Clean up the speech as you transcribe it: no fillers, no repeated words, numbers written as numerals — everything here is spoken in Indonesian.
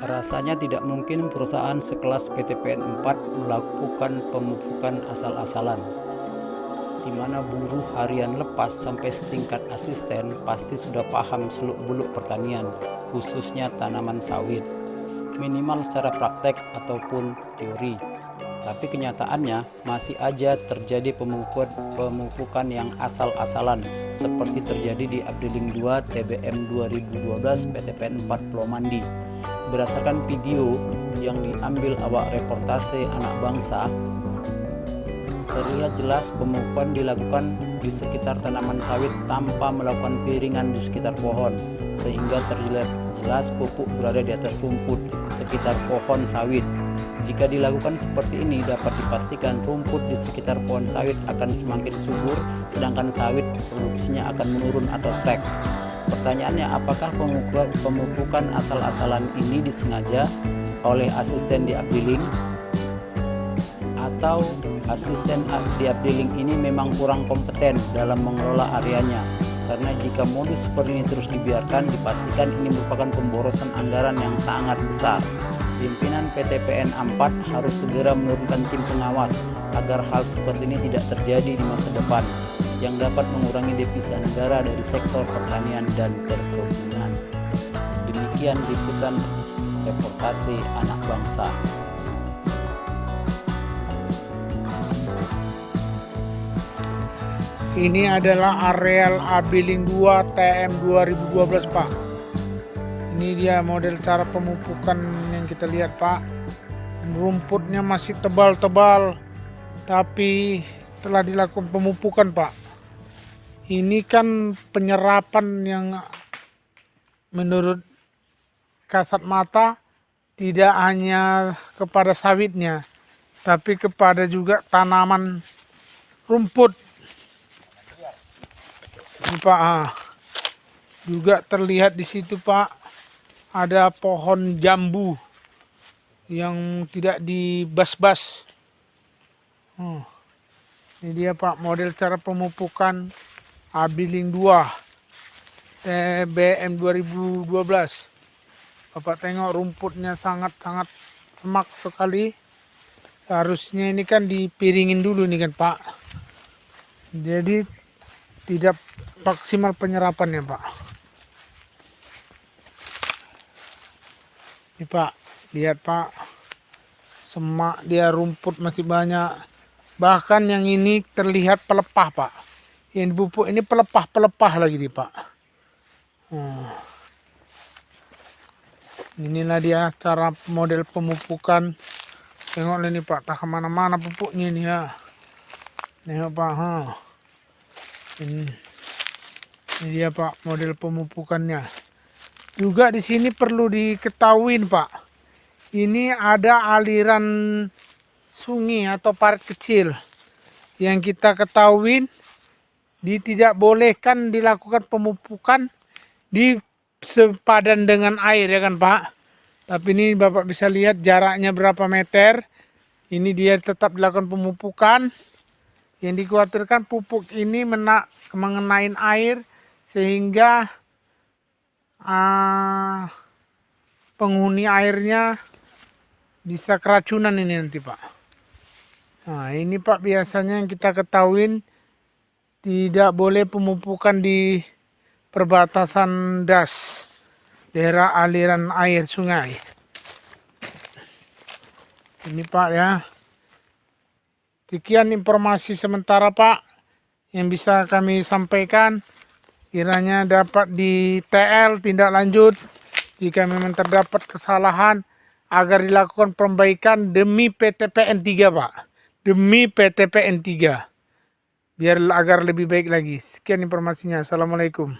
Rasanya tidak mungkin perusahaan sekelas PTPN 4 melakukan pemupukan asal-asalan, di mana buruh harian lepas sampai setingkat asisten pasti sudah paham seluk-beluk pertanian, khususnya tanaman sawit, minimal secara praktek ataupun teori. Tapi kenyataannya masih aja terjadi pemupukan yang asal-asalan, seperti terjadi di Abdeling 2 TBM 2012 PTPN 4 Pulau Mandi. Berdasarkan video yang diambil awak reportase Anak Bangsa, terlihat jelas pemupukan dilakukan di sekitar tanaman sawit tanpa melakukan piringan di sekitar pohon, sehingga terlihat jelas pupuk berada di atas rumput sekitar pohon sawit. Jika dilakukan seperti ini, dapat dipastikan rumput di sekitar pohon sawit akan semakin subur, sedangkan sawit produksinya akan menurun atau trek. Pertanyaannya, apakah pemupukan asal-asalan ini disengaja oleh asisten di Abdeling, atau asisten di Abdeling ini memang kurang kompeten dalam mengelola areanya? Karena jika modus seperti ini terus dibiarkan, dipastikan ini merupakan pemborosan anggaran yang sangat besar. Pimpinan PTPN 4 harus segera menurunkan tim pengawas agar hal seperti ini tidak terjadi di masa depan, yang dapat mengurangi devisa negara dari sektor pertanian dan perkebunan. Demikian liputan reportase Anak Bangsa. Ini adalah areal Abdeling 2 TM 2012, Pak. Ini dia model cara pemupukan yang kita lihat, Pak. Rumputnya masih tebal-tebal, tapi telah dilakukan pemupukan, Pak. Ini kan penyerapan yang menurut kasat mata tidak hanya kepada sawitnya, tapi kepada juga tanaman rumput. Ini, Pak, juga terlihat di situ, Pak, ada pohon jambu yang tidak dibas-bas. Ini dia, Pak, model cara pemupukan Abdeling 2 TBM 2012. Bapak tengok rumputnya sangat-sangat semak sekali. Seharusnya ini kan dipiringin dulu nih kan, Pak. Jadi tidak maksimal penyerapannya, Pak. Ini, Pak, lihat, Pak, semak dia, rumput masih banyak. Bahkan yang ini terlihat pelepah, Pak. Yang dipupuk ini pelepah-pelepah lagi nih, Pak. Inilah dia cara model pemupukan. Tengok ini, Pak, tak kemana-mana pupuknya ini ya. Tengok, Pak, Ini dia, Pak, model pemupukannya. Juga di sini perlu diketahui, Pak. Ini ada aliran sungai atau parit kecil yang kita ketahui tidak bolehkan dilakukan pemupukan di sepadan dengan air, ya kan, Pak. Tapi ini Bapak bisa lihat jaraknya berapa meter. Ini dia tetap dilakukan pemupukan. Yang dikhawatirkan pupuk ini mengenai air sehingga penghuni airnya bisa keracunan ini nanti, Pak. Nah, ini, Pak, biasanya yang kita ketahui tidak boleh pemupukan di perbatasan das, daerah aliran air sungai. Ini, Pak, ya. Sekian informasi sementara, Pak, yang bisa kami sampaikan. Kiranya dapat di TL tindak lanjut jika memang terdapat kesalahan, agar dilakukan perbaikan demi PTPN 3, Pak. Demi PTPN 3. Biar agar lebih baik lagi. Sekian informasinya. Assalamualaikum.